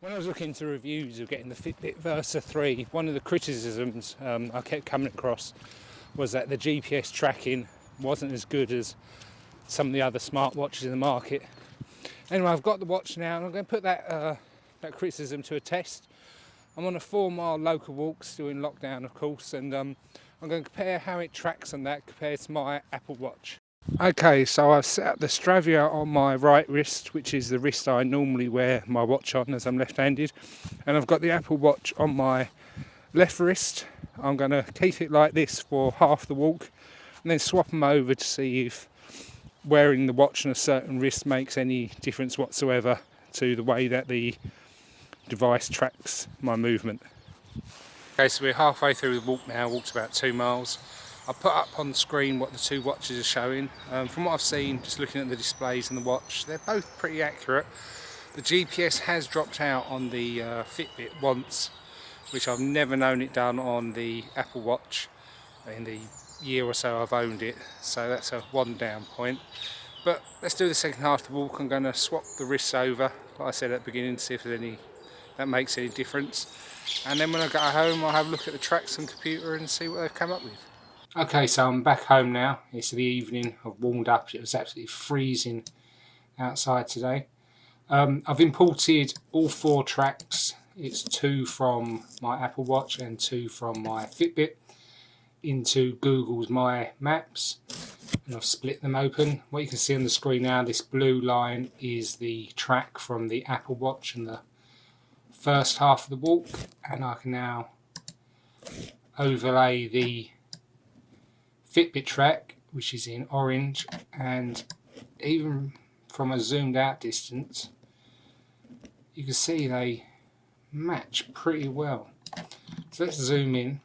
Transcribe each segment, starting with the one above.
When I was looking into reviews of getting the Fitbit Versa 3, one of the criticisms I kept coming across was that the GPS tracking wasn't as good as some of the other smartwatches in the market. Anyway, I've got the watch now and I'm going to put that criticism to a test. I'm on a 4-mile local walk, still in lockdown of course, and I'm going to compare how it tracks on that compared to my Apple Watch. Okay, so I've set up the Stravia on my right wrist, which is the wrist I normally wear my watch on as I'm left-handed, and I've got the Apple Watch on my left wrist. I'm going to keep it like this for half the walk and then swap them over to see if wearing the watch on a certain wrist makes any difference whatsoever to the way that the device tracks my movement. Okay, so we're halfway through the walk now, walked about 2 miles. I'll put up on the screen what the two watches are showing. From what I've seen, just looking at the displays on the watch, they're both pretty accurate. The GPS has dropped out on the Fitbit once, which I've never known it done on the Apple Watch in the year or so I've owned it, so that's a one down point. But let's do the second half of the walk. I'm going to swap the wrists over, like I said at the beginning, to see if there's any that makes any difference. And then when I get home, I'll have a look at the tracks on the computer and see what they've come up with. Okay, so I'm back home now. It's the evening. I've warmed up. It was absolutely freezing outside today. I've imported all 4 tracks. It's 2 from my Apple Watch and 2 from my Fitbit into Google's My Maps, and I've split them open. What you can see on the screen now, this blue line is the track from the Apple Watch and the first half of the walk, and I can now overlay the Fitbit track, which is in orange, and even from a zoomed out distance you can see they match pretty well. So let's zoom in.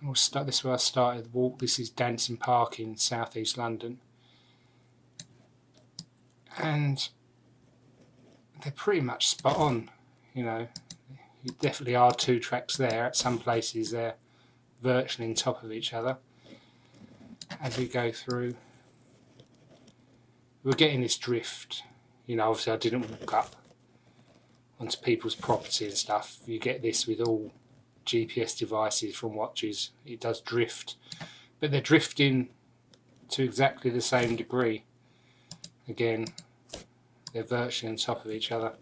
We'll start this is where I started the walk. This is Danson Park in South East London, and they're pretty much spot on. You know, there definitely are 2 tracks there. At some places they're virtually on top of each other. As we go through, we're getting this drift. You know, obviously I didn't walk up onto people's property and stuff. You get this with all GPS devices from watches. It does drift, but they're drifting to exactly the same degree. Again, they're virtually on top of each other.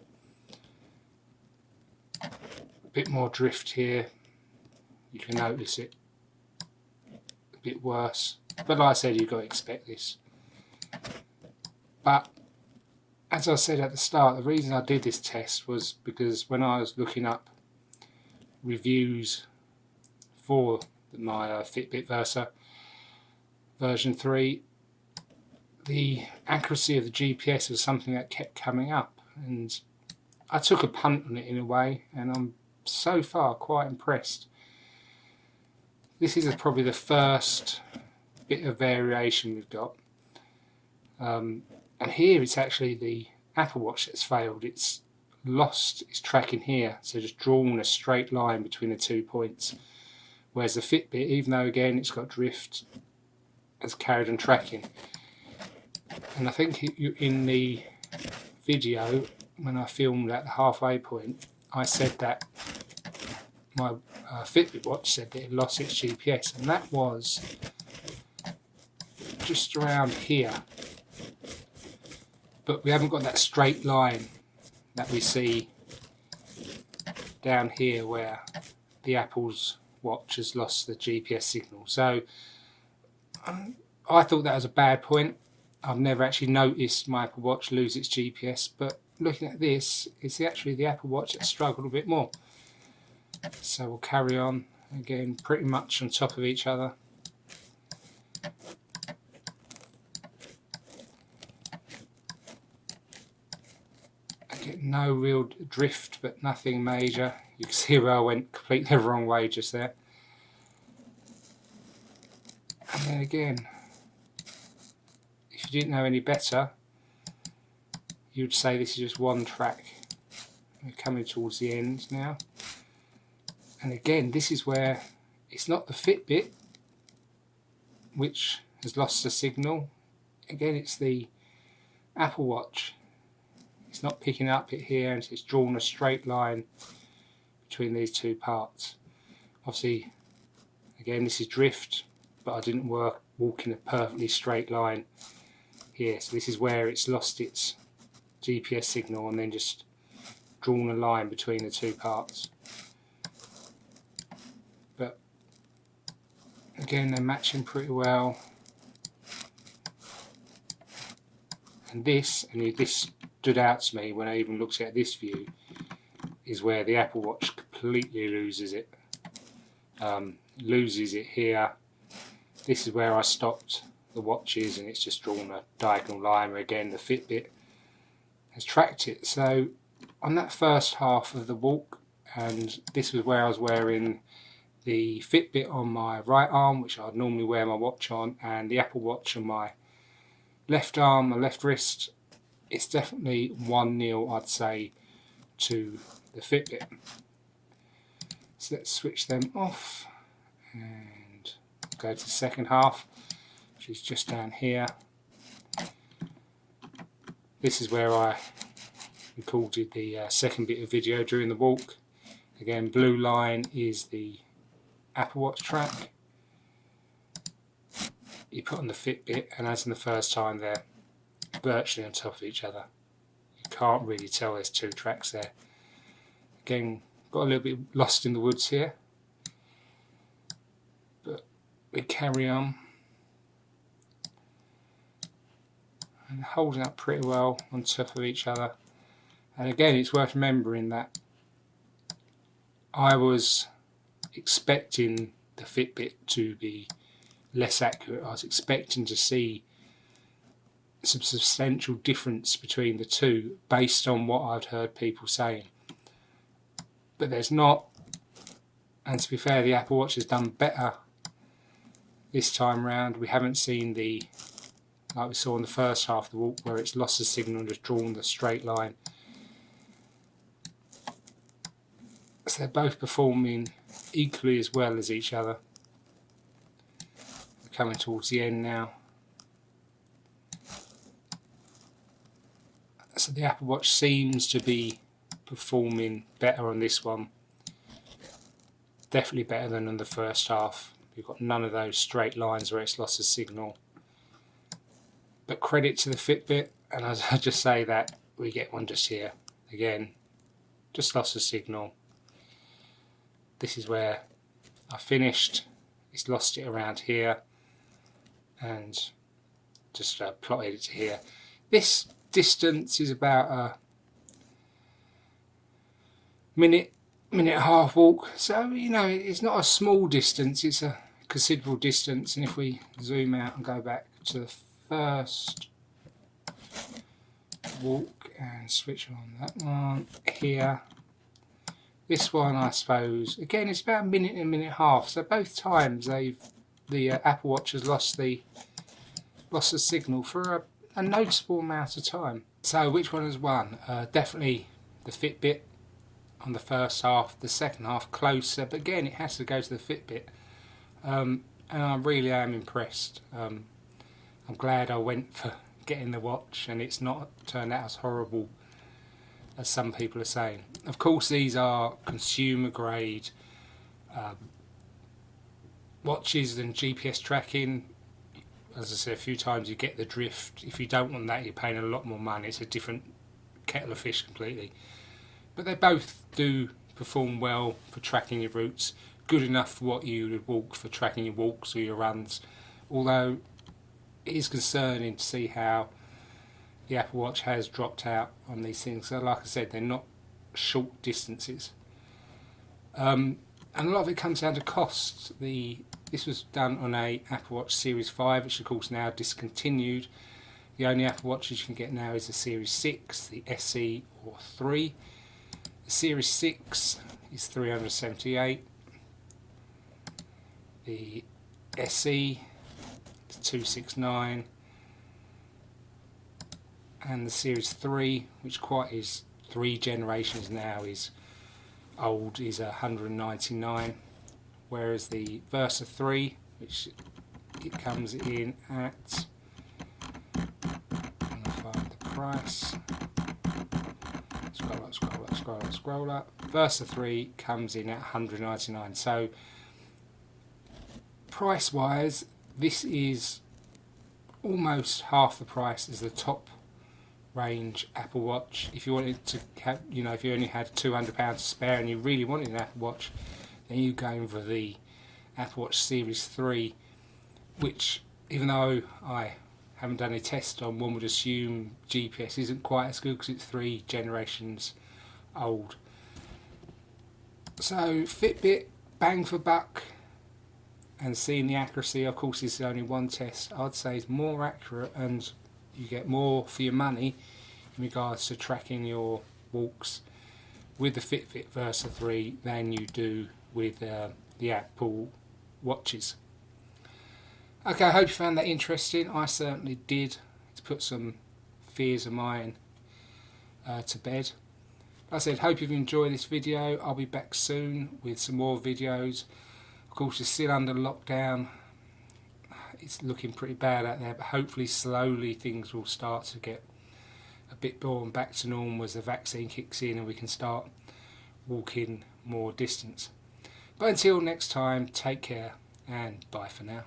A bit more drift here, you can notice it a bit worse, but like I said, you've got to expect this. But as I said at the start, the reason I did this test was because when I was looking up reviews for my Fitbit Versa version 3, the accuracy of the GPS was something that kept coming up, and I took a punt on it in a way, and I'm so far quite impressed. This is probably the first bit of variation we've got, and here it's actually the Apple Watch that's failed. It's lost its tracking here, so just drawn a straight line between the 2 points, whereas the Fitbit, even though again it's got drift, has carried on tracking. And I think in the video when I filmed at the halfway point, I said that my Fitbit watch said that it lost its GPS, and that was just around here, but we haven't got that straight line that we see down here where the Apple's watch has lost the GPS signal. So I thought that was a bad point. I've never actually noticed my Apple Watch lose its GPS, but looking at this, it's actually the Apple Watch that struggled a bit more. So we'll carry on, again pretty much on top of each other. No real drift, but nothing major. You can see where I went completely the wrong way just there. And then again, if you didn't know any better, you'd say this is just one track. We're coming towards the end now. And again, this is where it's not the Fitbit which has lost the signal. Again, it's the Apple Watch. it's not picking up it here, and it's drawn a straight line between these two parts. Obviously, again, this is drift, but I didn't walk in a perfectly straight line here, so this is where it's lost its GPS signal and then just drawn a line between the two parts. But again, they're matching pretty well. And this stood out to me when I even looked at this view, is where the Apple Watch completely loses it. Loses it here. This is where I stopped the watches, and it's just drawn a diagonal line where again the Fitbit has tracked it. So on that first half of the walk, and this was where I was wearing the Fitbit on my right arm, which I'd normally wear my watch on, and the Apple Watch on my left arm, my left wrist, it's definitely 1-0, I'd say, to the Fitbit. So let's switch them off and go to the second half, which is just down here. This is where I recorded the second bit of video during the walk. Again, blue line is the Apple Watch track. You put on the Fitbit, and as in the first time, they're virtually on top of each other. You can't really tell there's two tracks there. Again, got a little bit lost in the woods here, but we carry on. And holding up pretty well on top of each other. And again, it's worth remembering that I was expecting the Fitbit to be less accurate. I was expecting to see some substantial difference between the two based on what I'd heard people saying. But there's not, and to be fair, the Apple Watch has done better this time round. We haven't seen the, like we saw in the first half of the walk, where it's lost the signal and just drawn the straight line. So they're both performing equally as well as each other. We're coming towards the end now. So the Apple Watch seems to be performing better on this one. Definitely better than on the first half. We've got none of those straight lines where it's lost the signal. But credit to the Fitbit, and as I just say that, we get one just here. Again, just lost the signal. This is where I finished. It's lost it around here, and just plotted it to here. This distance is about a minute and a half walk, so you know it's not a small distance, it's a considerable distance. And if we zoom out and go back to the first walk and switch on that one here, this one I suppose again it's about a minute and a minute and a half. So both times the Apple Watch has lost the signal for a noticeable amount of time. So which one has won? Definitely the Fitbit on the first half. The second half closer, but again it has to go to the Fitbit, and I really am impressed. I'm glad I went for getting the watch, and it's not turned out as horrible as some people are saying. Of course, these are consumer grade watches and GPS tracking. As I said a few times, you get the drift. If you don't want that, you're paying a lot more money. It's a different kettle of fish completely. But they both do perform well for tracking your routes. Good enough for what you would walk for tracking your walks or your runs. Although it is concerning to see how the Apple Watch has dropped out on these things. So like I said, they're not short distances. And a lot of it comes down to cost. This was done on a Apple Watch Series 5, which of course now discontinued. The only Apple Watches you can get now is the Series 6, the SE or 3. The Series 6 is $378. The SE is $269. And the Series 3, which quite is 3 generations now, is old, is $199. Whereas the Versa 3, which it comes in at, I'm going to find the price, scroll up. Versa 3 comes in at $199. So price wise, this is almost half the price as the top range Apple Watch. If you wanted to have, if you only had £200 to spare and you really wanted an Apple Watch, then you go in for the Apple Watch Series 3, which, even though I haven't done a test on, one would assume GPS isn't quite as good because it's 3 generations old. So Fitbit, bang for buck, and seeing the accuracy, of course this is only one test, I'd say is more accurate and you get more for your money in regards to tracking your walks with the Fitbit Versa 3 than you do with the Apple Watches. Okay, I hope you found that interesting. I certainly did, to put some fears of mine to bed. Like I said, hope you've enjoyed this video. I'll be back soon with some more videos. Of course, it's still under lockdown. It's looking pretty bad out there, but hopefully slowly things will start to get a bit more back to normal as the vaccine kicks in and we can start walking more distance. But until next time, take care and bye for now.